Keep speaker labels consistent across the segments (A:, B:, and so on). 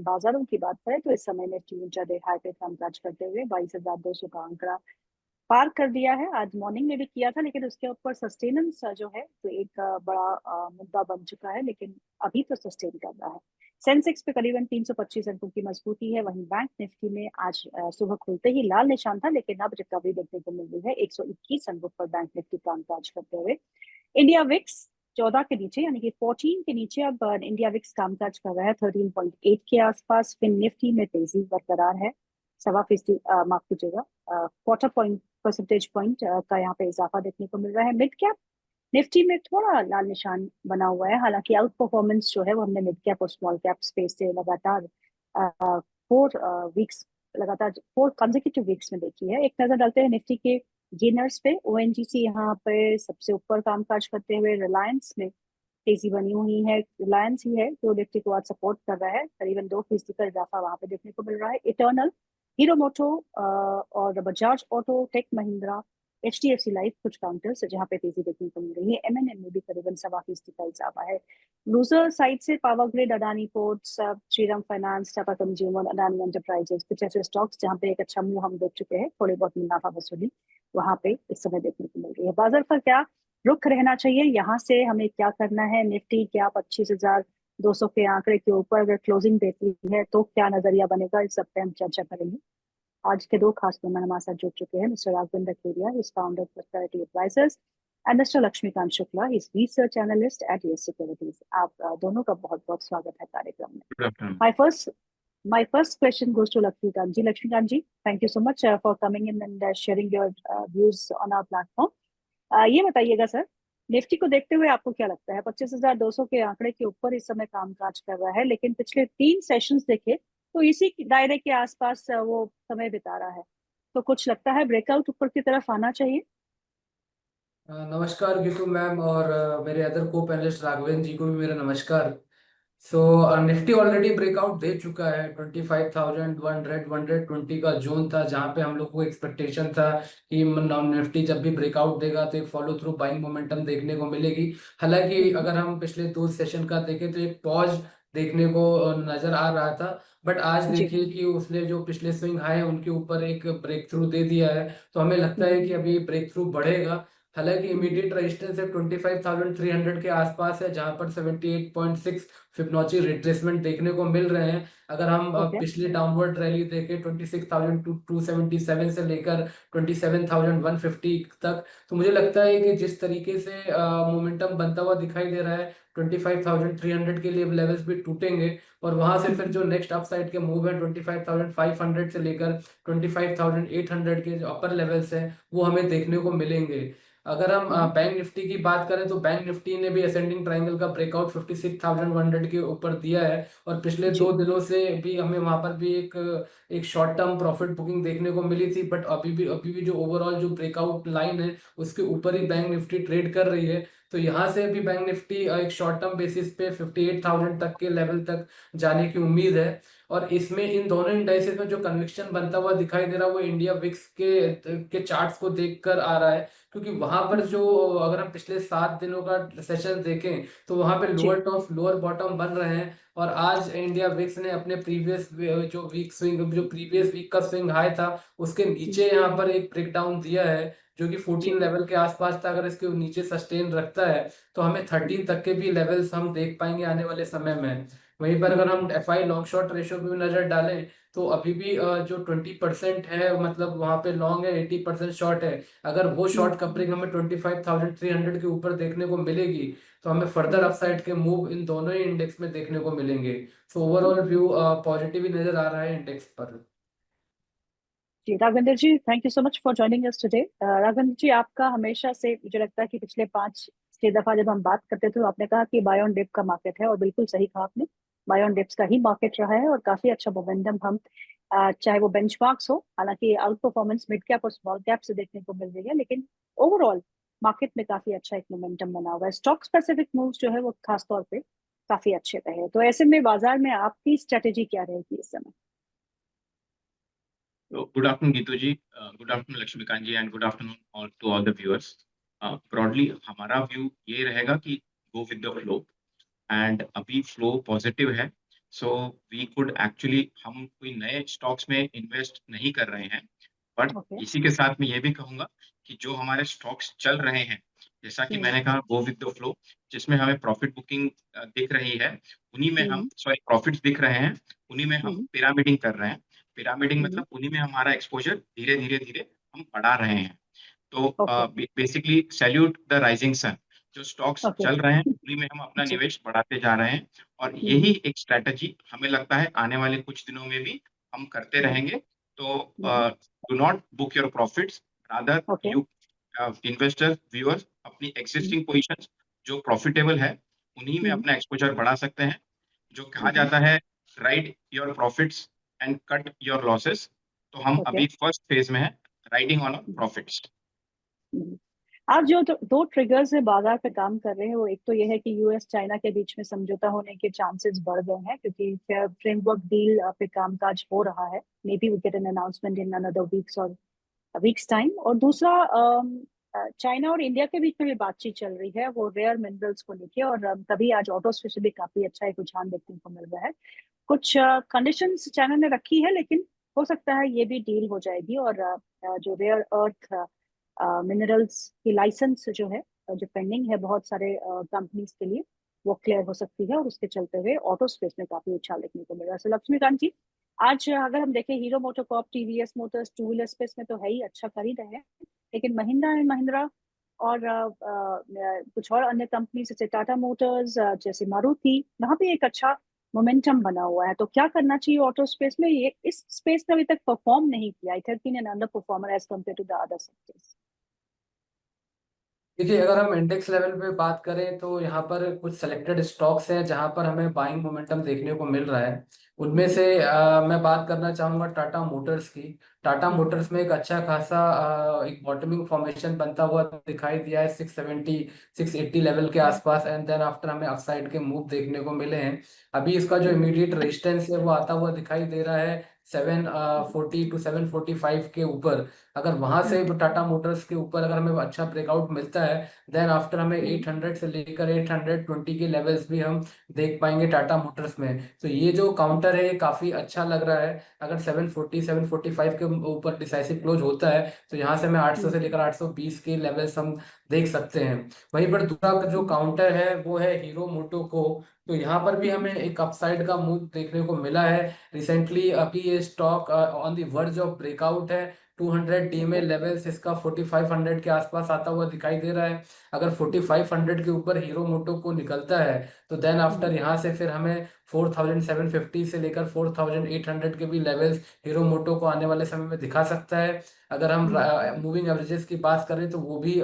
A: हम बाजारों की बात करें तो इस समय निफ्टी इंट्राडे हाई पे कामकाज करते हुए 22,200 का आंकड़ा पार कर दिया है। आज मॉर्निंग में भी किया था, लेकिन उसके ऊपर सस्टेनेंस जो है तो एक बड़ा मुद्दा बन चुका है, लेकिन अभी तो सस्टेन कर रहा है। सेंसेक्स पे करीबन 325 अंकों की मजबूती है। वहीं बैंक निफ्टी में आज सुबह खुलते ही लाल निशान था, लेकिन अब रिकवरी देखने को मिल रही है 121 अंकों पर बैंक निफ्टी कामकाज करते हुए। इंडिया विक्स 14 के नीचे यानी कि 14 के नीचे अब इंडिया विक्स कामकाज कर रहा है 13.8 के आसपास। फिन निफ्टी में तेजी बरकरार है, 1.25% माफ कीजिएगा, क्वार्टर पॉइंट परसेंटेज पॉइंट का यहाँ पे इजाफा देखने को मिल रहा है। मिड कैप निफ्टी में थोड़ा लाल निशान बना हुआ है, हालांकि आउट परफॉर्मेंस जो है वो हमने मिड कैप और स्मॉल कैप स्पेस से लगातार 4 वीक्स लगातार 4 कंसेक्यूटिव वीक्स में देखी है। एक नजर डालते हैं निफ्टी के गेनर्स पे। ओएनजीसी यहाँ पे सबसे ऊपर कामकाज करते हुए, रिलायंस में तेजी बनी हुई है। रिलायंस ही है जो निफ्टी को आज सपोर्ट कर रहा है, करीबन 2% का इजाफा वहां पे देखने को मिल रहा है। इटर्नल, हीरो मोटो और Bajaj Auto, Tech Mahindra, HDFC Life कुछ काउंटर्स जहाँ पे तेजी देखने को मिल रही है। एमएनएम में भी करीबन 1.25% का इजाफा है। लूजर साइड से power grid, Adani ports, Shriram finance, Tata consumer, Adani enterprises, कुछ ऐसे स्टॉक्स जहाँ पे एक अच्छा मूव हम देख चुके हैं, थोड़ी बहुत मुनाफा वसूली वहां पे इस समय देखने को मिल रही है। बाजार का क्या रुख रहना चाहिए, यहाँ से हमें क्या करना है? निफ्टी क्या 25,200 के आंकड़े के ऊपर अगर क्लोजिंग देती है तो क्या नजरिया बनेगा, इस सब पे हम चर्चा करेंगे। आज के 2 खास मेहमान हमारे साथ जुड़ चुके हैं। Mister Raghavendra Kedia, is founder Prosperity Advisors, and mister Laxmikant Shukla, is research analyst at Yes Securities. आप दोनों का बहुत बहुत स्वागत है कार्यक्रम में।
B: Good afternoon.
A: My first question goes to Lakshmikant ji. Lakshmikant ji, thank you so much for coming in and sharing your views on our platform. ये बताइएगा सर, निफ्टी को देखते हुए आपको क्या लगता है? 25,200 के आंकड़े के ऊपर इस समय कामकाज कर रहा है, लेकिन पिछले 3 सेशंस देखे तो इसी दायरे के आसपास वो समय बिता रहा है। तो कुछ लगता है ब्रेकआउट ऊपर की तरफ आना चाहिए?
C: नमस्कार गीतू मैम, और मेरे अदर को पैनलिस्ट राघवेंद्र जी को भी मेरा नमस्कार। निफ्टी ऑलरेडी ब्रेकआउट दे चुका है। 25,100 का जोन था जहां पे हम लोग को एक्सपेक्टेशन था कि निफ्टी जब भी ब्रेकआउट देगा तो एक फॉलो थ्रू बाइंग मोमेंटम देखने को मिलेगी। हालांकि अगर हम पिछले 2 सेशन का देखें तो एक पॉज देखने को नजर आ रहा था, बट आज
A: जी।
C: देखिए कि उसने जो पिछले स्विंग हाई है उनके ऊपर एक ब्रेक थ्रू दे दिया है। तो हमें लगता है कि अभी ब्रेक थ्रू बढ़ेगा। हालांकि इमीडिएट रेजिस्टेंस है 25,300 के आसपास है, जहां पर 78.6 फिबोनाची रिट्रेसमेंट देखने को मिल रहे हैं। अगर हम
A: ओके।
C: पिछली डाउनवर्ड रैली देखें 26,277 से लेकर 27,150 तक, तो मुझे लगता है कि जिस तरीके से मोमेंटम बनता हुआ दिखाई दे रहा है 25,300 के लिए लेवल्स भी टूटेंगे, और वहां से फिर जो नेक्स्ट अपसाइड के मूव है 25,500 से लेकर 25,800 के जो अपर लेवल्स हैं वो हमें देखने को मिलेंगे। अगर हम बैंक निफ्टी की बात करें तो बैंक निफ्टी ने भी असेंडिंग ट्रायंगल का ब्रेकआउट 56,100 के ऊपर दिया है, और पिछले
A: जी।
C: 2 दिनों से भी हमें वहां पर भी एक शॉर्ट टर्म प्रॉफिट बुकिंग देखने को मिली थी। बट अभी भी जो ओवरऑल जो ब्रेकआउट लाइन है उसके ऊपर ही बैंक निफ्टी ट्रेड कर रही है। तो यहाँ से भी बैंक निफ्टी एक शॉर्ट टर्म बेसिस पे 58,000 तक के लेवल तक जाने की उम्मीद है। और इसमें इन दोनों इंडाइसेस में जो कन्विक्शन बनता हुआ दिखाई दे रहा है वो इंडिया विक्स के चार्ट्स को देखकर आ रहा है, क्योंकि वहां पर जो अगर हम पिछले 7 दिनों का सेशन देखें तो वहां पे
A: जी।
C: लोअर टॉप लोअर बॉटम बन रहे हैं। और आज इंडिया विक्स ने अपने प्रीवियस जो प्रीवियस वीक का स्विंग हाई था उसके नीचे यहाँ पर एक ब्रेकडाउन दिया है, जो कि 14
A: जी।
C: लेवल के आसपास था। अगर इसके नीचे सस्टेन रखता है तो हमें 13 तक के भी लेवल्स हम देख पाएंगे आने वाले समय में। वहीं पर अगर हम एफआई लॉन्ग शॉर्ट रेशियो पे भी नजर डालें तो अभी भी जो 20% है, मतलब वहां पे लॉन्ग है, 80% शॉर्ट है। अगर वो शॉर्ट कवरिंग हमें 25,300 के ऊपर देखने को मिलेगी तो हमें फर्दर अपसाइड के मूव इन दोनों ही इंडेक्स में देखने को मिलेंगे। सो ओवरऑल व्यू पॉजिटिव ही नजर आ रहा है इंडेक्स पर।
A: जी, Raghavendra ji, thank you so much for joining us today. Raghavendra ji, आपका हमेशा से मुझे लगता है कि पिछले 5-6 दफा जब हम बात करते थे तो आपने कहा कि बाय ऑन डिप का मार्केट है, और बिल्कुल सही कहा आपने। बाय ऑन डिप्स का ही मार्केट रहा है और काफी अच्छा मोमेंटम हम चाहे वो बेंचमार्क्स हो, हालांकि आउट परफॉर्मेंस मिड कैप और स्मॉल कैप से देखने को मिल रही है, लेकिन ओवरऑल मार्केट में काफी अच्छा एक मोमेंटम बना हुआ है। स्टॉक स्पेसिफिक मूव्स जो है वो खास तौर पे काफी अच्छे रहे। तो ऐसे में बाजार में आपकी स्ट्रेटेजी क्या रहेगी इस समय?
B: So, good afternoon, Gitu ji. Good afternoon, Laxmikant ji, and good afternoon all to all the viewers. Broadly, हमारा व्यू ये रहेगा कि go with the flow, and अभी फ्लो पॉजिटिव है। सो वी कुड एक्चुअली, हम कोई नए स्टॉक्स में इन्वेस्ट नहीं कर रहे हैं, बट
A: ओके।
B: इसी के साथ मैं ये भी कहूंगा कि जो हमारे स्टॉक्स चल रहे हैं, जैसा कि मैंने कहा गो विद द फ्लो, जिसमें हमें प्रॉफिट बुकिंग दिख रही है, उन्हीं में हम, सॉरी, प्रॉफिट्स दिख रहे हैं, उन्हीं में हम पिरामिडिंग कर रहे हैं। पिरामिडिंग मतलब उन्हीं में हमारा एक्सपोजर धीरे धीरे धीरे हम बढ़ा रहे हैं। तो
A: okay.
B: Basically salute the rising sun, जो स्टॉक्स
A: ओके।
B: चल रहे हैं उन्हीं में हम अपना
A: जी।
B: निवेश बढ़ाते जा रहे हैं, और यही एक स्ट्रैटेजी हमें लगता है आने वाले कुछ दिनों में भी हम करते रहेंगे। तो do not book your profits, rather
A: okay.
B: You investors, viewers, अपनी एग्जिस्टिंग पोजीशंस जो प्रॉफिटेबल है उन्हीं में अपना एक्सपोजर बढ़ा सकते हैं। जो कहा जाता है, ride your profits and cut your losses, तो हम
A: ओके।
B: अभी फर्स्ट फेज में है, राइडिंग ऑन प्रॉफिट्स।
A: आप जो दो ट्रिगर्स से बाजार पे काम कर रहे हैं, वो एक तो ये है कि यूएस चाइना के बीच में समझौता होने के चांसेस बढ़ गए हैं, क्योंकि फ्रेमवर्क डील पे कामकाज हो रहा है। Maybe we get an announcement in another weeks और वीक्स टाइम। और दूसरा, चाइना और इंडिया के बीच में भी बातचीत चल रही है वो रेयर मिनरल्स को लेके। और तभी आज ऑटोस से भी काफी अच्छा एक रुझान देखने को मिल रहा है। कुछ कंडीशंस चाइना ने रखी है, लेकिन हो सकता है ये भी डील हो जाएगी। और जो रेयर अर्थ मिनरल्स की लाइसेंस जो है, जो पेंडिंग है बहुत सारे कंपनीज के लिए, वो क्लियर हो सकती है। और उसके चलते हुए ऑटो स्पेस में काफी उछाल देखने को मिल रहा है। So, लक्ष्मीकांत जी, आज अगर हम देखें, hero MotoCorp, TVS Motors two wheeler space में तो है ही, अच्छा कर ही रहे हैं। लेकिन महिंद्रा एंड महिंद्रा और कुछ और अन्य कंपनी जैसे टाटा मोटर्स, जैसे मारुति, वहां पे एक अच्छा मोमेंटम बना हुआ है। तो क्या करना चाहिए ऑटो स्पेस में? ये इस स्पेस ने अभी तक परफॉर्म नहीं किया। It has been an underperformer as compare to the other sectors.
C: देखिए, अगर हम इंडेक्स लेवल पे बात करें तो यहाँ पर कुछ सेलेक्टेड स्टॉक्स हैं जहाँ पर हमें बाइंग मोमेंटम देखने को मिल रहा है। उनमें से मैं बात करना चाहूँगा टाटा मोटर्स की। टाटा मोटर्स में एक अच्छा खासा एक बॉटमिंग फॉर्मेशन बनता हुआ दिखाई दिया है 670 680 लेवल के आसपास, एंड देन आफ्टर हमें अपसाइड के मूव देखने को मिले हैं। अभी इसका जो इमीडिएट रेजिस्टेंस है वो आता हुआ दिखाई दे रहा है 740 टू 745 के ऊपर। अगर वहां से टाटा मोटर्स के ऊपर अगर हमें अच्छा ब्रेकआउट मिलता है, देन आफ्टर हमें 800 से लेकर 820 के लेवल्स भी हम देख पाएंगे टाटा मोटर्स में। तो ये जो काउंटर है ये काफी अच्छा लग रहा है। अगर 740 745 के ऊपर डिसाइसिव क्लोज होता है तो यहाँ से हमें 800 से लेकर 820 के लेवल्स हम देख सकते हैं। वहीं पर दूसरा जो काउंटर है वो है हीरो मोटो को। तो यहाँ पर भी हमें एक अपसाइड का मूव देखने को मिला है रिसेंटली। अभी ये stock on the verge of breakout है। 200 डीएमए लेवल्स इसका 4500 के आसपास आता हुआ दिखाई दे रहा है। अगर 4500 के ऊपर हीरो मोटो को निकलता है तो देन आफ्टर यहाँ से फिर हमें 4750 से लेकर 4800 के भी लेवल्स हीरो मोटो को आने वाले समय में दिखा सकता है। अगर हम मूविंग एवरेजेस की बात करें तो वो भी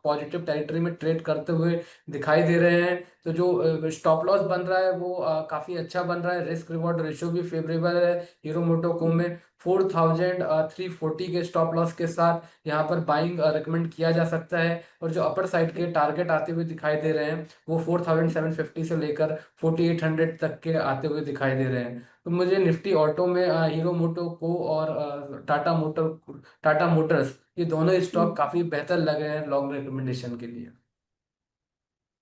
C: पॉजिटिव टेरिटरी में ट्रेड करते हुए दिखाई दे रहे हैं। तो जो स्टॉप लॉस बन रहा है वो काफी अच्छा बन रहा है। रिस्क रिवॉर्ड रेशियो भी फेवरेबल है हीरो मोटो को में। 4340 के स्टॉप लॉस के साथ यहाँ पर बाइंग रिकमेंड किया जा सकता है। और जो अपर साइड के टारगेट आते हुए दिखाई दे रहे हैं वो 4750 से लेकर 4800 तक के आते हुए दिखाई दे रहे हैं। तो मुझे निफ्टी ऑटो में हीरो मोटो को और टाटा मोटर्स, ये दोनों स्टॉक काफी बेहतर लगे हैं लॉन्ग रिकमेंडेशन के लिए।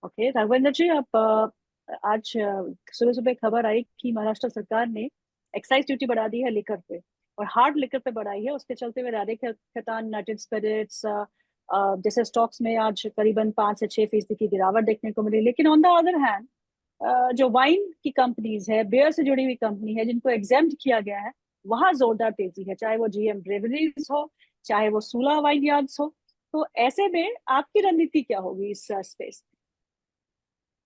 A: ओके राघवेंद्र जी, आप आज सुबह सुबह खबर आई कि महाराष्ट्र सरकार ने एक्साइज ड्यूटी बढ़ा दी है लिकर पे, और हार्ड लिकर पे बढ़ाई है। उसके चलते हुए राधे खेतान, यूनाइटेड स्पिरिट्स जैसे स्टॉक्स में आज करीबन 5 से 6% की गिरावट देखने को मिली। लेकिन ऑन द अदर हैंड, जो वाइन की कंपनीज है, बियर से जुड़ी हुई कंपनी है, जिनको एग्जेम्प्ट किया गया है, वहां जोरदार तेजी है। चाहे वो जीएम ब्रेवरीज हो, चाहे वो सूला वाइन यार्ड्स हो। तो ऐसे में आपकी रणनीति क्या होगी इस स्पेस?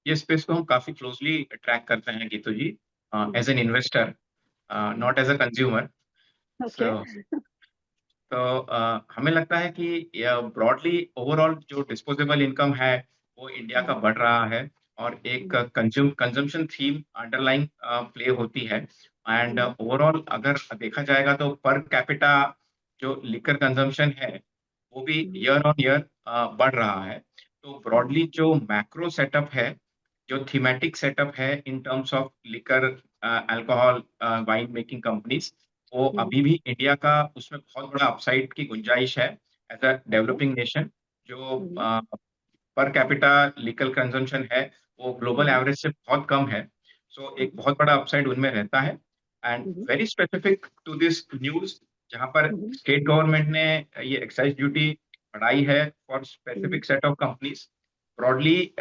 B: ये स्पेस को हम काफी क्लोजली ट्रैक करते हैं Geetu ji, as an investor, not as a consumer.
A: Okay.
B: So तो हमें लगता है कि ब्रॉडली ओवरऑल जो डिस्पोजेबल इनकम है वो इंडिया का बढ़ रहा है, और एक कंजम्पशन थीम अंडरलाइंग प्ले होती है। एंड ओवरऑल अगर देखा जाएगा तो पर कैपिटा जो लिकर कंजम्पशन है वो भी ईयर ऑन ईयर बढ़ रहा है। तो ब्रॉडली जो मैक्रो सेटअप है, जो थीमेटिक सेटअप है इन terms of liquor, alcohol, wine making companies, वो अभी भी इंडिया का उसमें बहुत बड़ा अपसाइड की गुंजाइश है एज अ डेवलपिंग नेशन। जो पर कैपिटा लीगल कंजम्पशन है वो ग्लोबल एवरेज से बहुत कम है। सो एक बहुत बड़ा अपसाइड उनमें रहता है। And very specific to this news, जहां पर स्टेट गवर्नमेंट ने ये एक्साइज ड्यूटी बढ़ाई है for specific set of companies. Broadly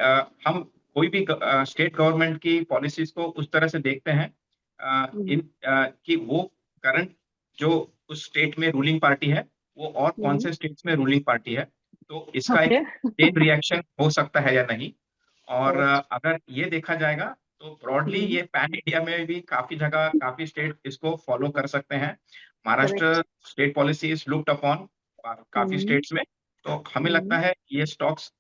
B: हम कोई भी स्टेट गवर्नमेंट की पॉलिसीज को उस तरह से देखते हैं कि वो करंट जो उस स्टेट में रूलिंग पार्टी है वो और कौन से स्टेट्स में रूलिंग पार्टी है, तो इसका एक चेन रिएक्शन हो सकता है या नहीं। और अगर ये देखा जाएगा तो ब्रॉडली ये पैन इंडिया में भी काफी जगह काफी स्टेट इसको फॉलो कर सकते हैं। Maharashtra state policy is looked upon काफी स्टेट्स में, तो हमें लगता है ये स्टॉक्स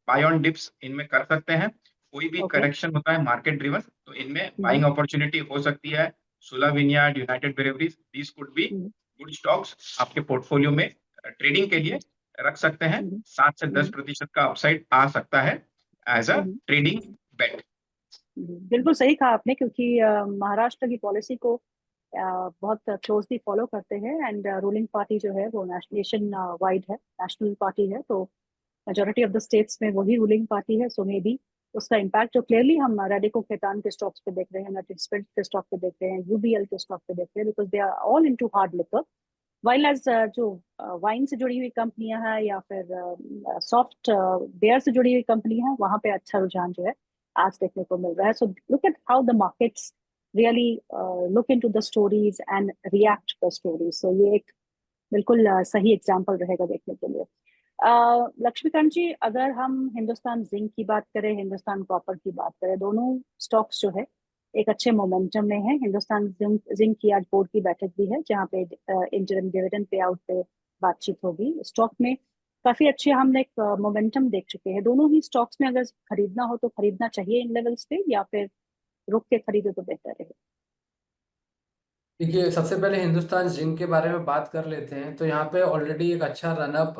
B: बाय ऑन डिप्स इनमें कर सकते हैं। कोई भी करेक्शन होता है मार्केट ड्रिवन, तो इनमें बाइंग अपॉर्चुनिटी हो सकती है। सुला vineyard, United breweries, these could be good stocks आपके पोर्टफोलियो में ट्रेडिंग के लिए रख सकते हैं। 7 से 10% का अपसाइड आ सकता है एज अ ट्रेडिंग बेट।
A: बिल्कुल सही कहा आपने, क्योंकि महाराष्ट्र की पॉलिसी को बहुत क्लोजली फॉलो करते हैं एंड रूलिंग पार्टी जो है वो नेशन वाइड है, नेशनल पार्टी है, तो मेजोरिटी ऑफ द स्टेट्स में वही रूलिंग पार्टी है। सो मे बी उसका इम्पैक्ट जो क्लियरली हम रेडिको खेतान के स्टॉक्स पे देख रहे हैं, नटिस्पेंट के स्टॉक पे देख रहे हैं, यूबीएल के स्टॉक पे देख रहे हैं, because they are all into hard liquor. While as जो वाइन से जुड़ी हुई कंपनियां हैं या फिर सॉफ्ट बेयर से जुड़ी हुई कंपनियां हैं, वहां पे अच्छा रुझान जो है आज देखने को मिल रहा है। So look at how the markets really look into the stories and react the stories. So ये एक बिल्कुल सही एग्जाम्पल रहेगा देखने के लिए। लक्ष्मीकांत जी, अगर हम हिंदुस्तान जिंक की बात करें, हिंदुस्तान कॉपर की बात करें, दोनों स्टॉक्स जो है एक अच्छे मोमेंटम में है। हिंदुस्तान जिंक की आज बोर्ड की बैठक भी है, जहाँ पे इंटरिम डिविडेंड पे आउट पे बातचीत होगी। स्टॉक में काफी अच्छे हमने एक मोमेंटम देख चुके हैं। दोनों ही स्टॉक्स में अगर खरीदना हो तो खरीदना चाहिए इन लेवल्स पे, या फिर रुक के खरीदे तो बेहतर है?
C: देखिए, सबसे पहले हिंदुस्तान जिंक के बारे में बात कर लेते हैं। तो यहाँ पे ऑलरेडी एक अच्छा रनअप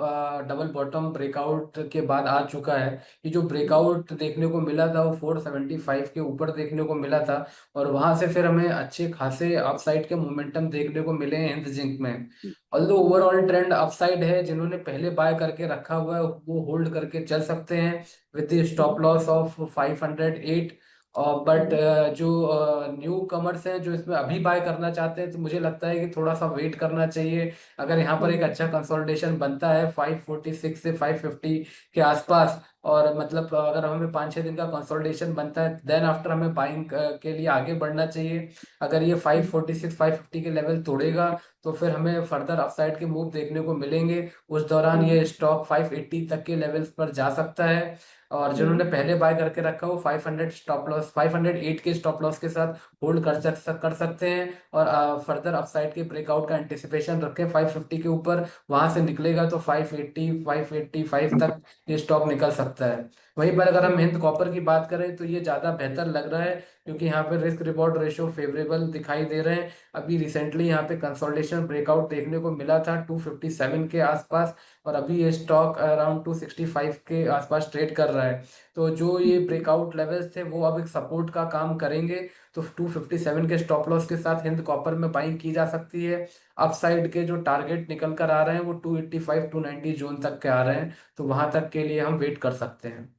C: डबल बॉटम ब्रेकआउट के बाद आ चुका है। ये जो ब्रेकआउट देखने को मिला था वो 475 के ऊपर देखने को मिला था, और वहां से फिर हमें अच्छे खासे अपसाइड के मोमेंटम देखने को मिले हैं हिंद जिंक में। ऑल्दो ओवरऑल ट्रेंड अपसाइड है, जिन्होंने पहले बाय करके रखा हुआ है वो होल्ड करके चल सकते हैं विद स्टॉप लॉस ऑफ 508। और बट जो न्यू कमर्स हैं जो इसमें अभी बाय करना चाहते हैं, तो मुझे लगता है कि थोड़ा सा वेट करना चाहिए। अगर यहाँ पर एक अच्छा कंसोलिडेशन बनता है 546 से 550 के आसपास, और मतलब अगर हमें 5-6 दिन का कंसोलिडेशन बनता है, देन आफ्टर हमें बाइंग के लिए आगे बढ़ना चाहिए। अगर ये 546 550 के लेवल तोड़ेगा तो फिर हमें फर्दर अपसाइड के मूव देखने को मिलेंगे। उस दौरान ये स्टॉक 580 तक के लेवल्स पर जा सकता है। और जिन्होंने पहले बाय करके रखा हो 500 स्टॉप लॉस 508 के स्टॉप लॉस के साथ होल्ड कर सकते हैं। और फर्दर अपसाइड के ब्रेकआउट का एंटिसिपेशन रखें 550 के ऊपर। वहां से निकलेगा तो 580 585 तक ये स्टॉक निकल सकता है। वहीं पर अगर हम हिंद कॉपर की बात करें तो ये ज्यादा बेहतर लग रहा है, क्योंकि यहाँ पे रिस्क रिवॉर्ड रेशियो फेवरेबल दिखाई दे रहे हैं। अभी रिसेंटली यहाँ पे कंसोलिडेशन ब्रेकआउट देखने को मिला था 257 के आसपास, और अभी ये स्टॉक अराउंड 265 के आसपास ट्रेड कर रहा है। तो जो ये ब्रेकआउट लेवल्स थे वो अब एक सपोर्ट का काम करेंगे। तो 257 के स्टॉप लॉस के साथ हिंद कॉपर में बाइंग की जा सकती है। अपसाइड के जो टारगेट निकल कर आ रहे हैं वो 285 290 जोन तक के आ रहे हैं, तो वहां तक के लिए हम वेट कर सकते हैं।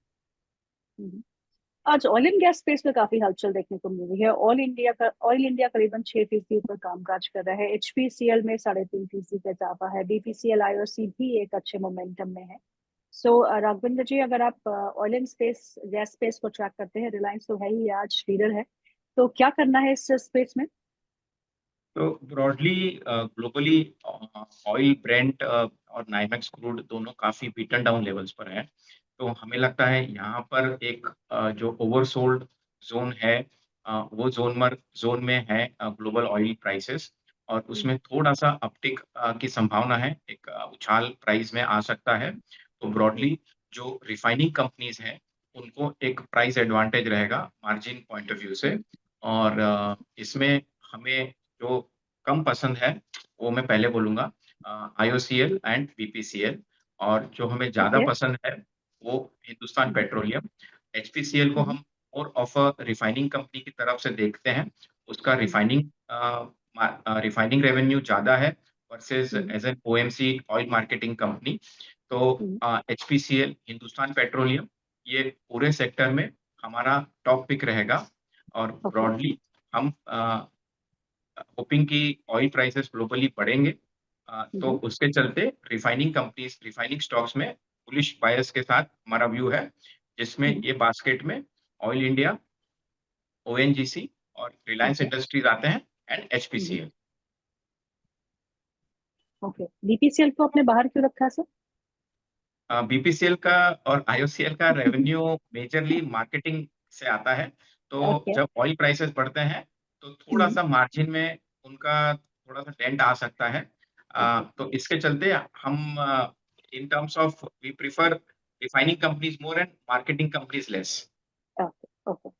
A: आज ऑयल एंड गैस स्पेस में काफी हलचल देखने को मिल रही है। ऑयल इंडिया करीबन 6% ऊपर कामकाज कर रहा है। एचपीसीएल में 3.5% का इजाफा है। बीपीसीएल आईओसी भी एक अच्छे मोमेंटम में है। सो राघवेंद्र जी, अगर आप oil and space gas space को ट्रैक करते हैं, रिलायंस तो है ही आज लीडर है, तो क्या करना है इस स्पेस में?
B: तो ब्रॉडली ग्लोबली ऑयल ब्रेंट और नाइमेक्स क्रूड दोनों काफी बीटन डाउन लेवल्स पर हैं। तो हमें लगता है यहाँ पर एक जो ओवरसोल्ड जोन है वो जोन में है ग्लोबल ऑयल प्राइसेस, और उसमें थोड़ा सा अपटिक की संभावना है, एक उछाल प्राइस में आ सकता है। तो ब्रॉडली जो रिफाइनिंग कंपनीज हैं उनको एक प्राइस एडवांटेज रहेगा मार्जिन पॉइंट ऑफ व्यू से। और इसमें हमें जो कम पसंद है वो मैं पहले बोलूंगा आईओसीएल एंड बीपीसीएल, और जो हमें ज्यादा
A: ओके।
B: पसंद है वो हिंदुस्तान पेट्रोलियम। एचपीसीएल को हम और ऑफ अ रिफाइनिंग कंपनी की तरफ से देखते हैं। उसका रिफाइनिंग रेवेन्यू ज्यादा है versus as an OMC oil marketing company. तो एचपीसीएल, हिंदुस्तान पेट्रोलियम, ये पूरे सेक्टर में हमारा टॉप पिक रहेगा। और
A: Okay.
B: ब्रॉडली हम होपिंग कि ऑयल प्राइसेस ग्लोबली बढ़ेंगे, तो उसके चलते रिफाइनिंग स्टॉक्स में बुलिश बायस के साथ हमारा व्यू है, जिसमें ये बास्केट में ऑयल इंडिया, ओएनजीसी और रिलायंस
A: Okay.
B: इंडस्ट्रीज आते हैं एंड एचपीसीएल।
A: ओके, बीपीसीएल को आपने बाहर क्यों रखा सर?
B: बीपीसीएल का और आईओसीएल का रेवेन्यू मेजरली मार्केटिंग से आता है, तो
A: Okay.
B: जब ऑयल प्राइसेस बढ़ते हैं तो थोड़ा सा मार्जिन में उनका थोड़ा सा डेंट आ सकता है। तो इसके चलते हम in terms of we prefer refining companies more and marketing companies less.
A: Okay, okay.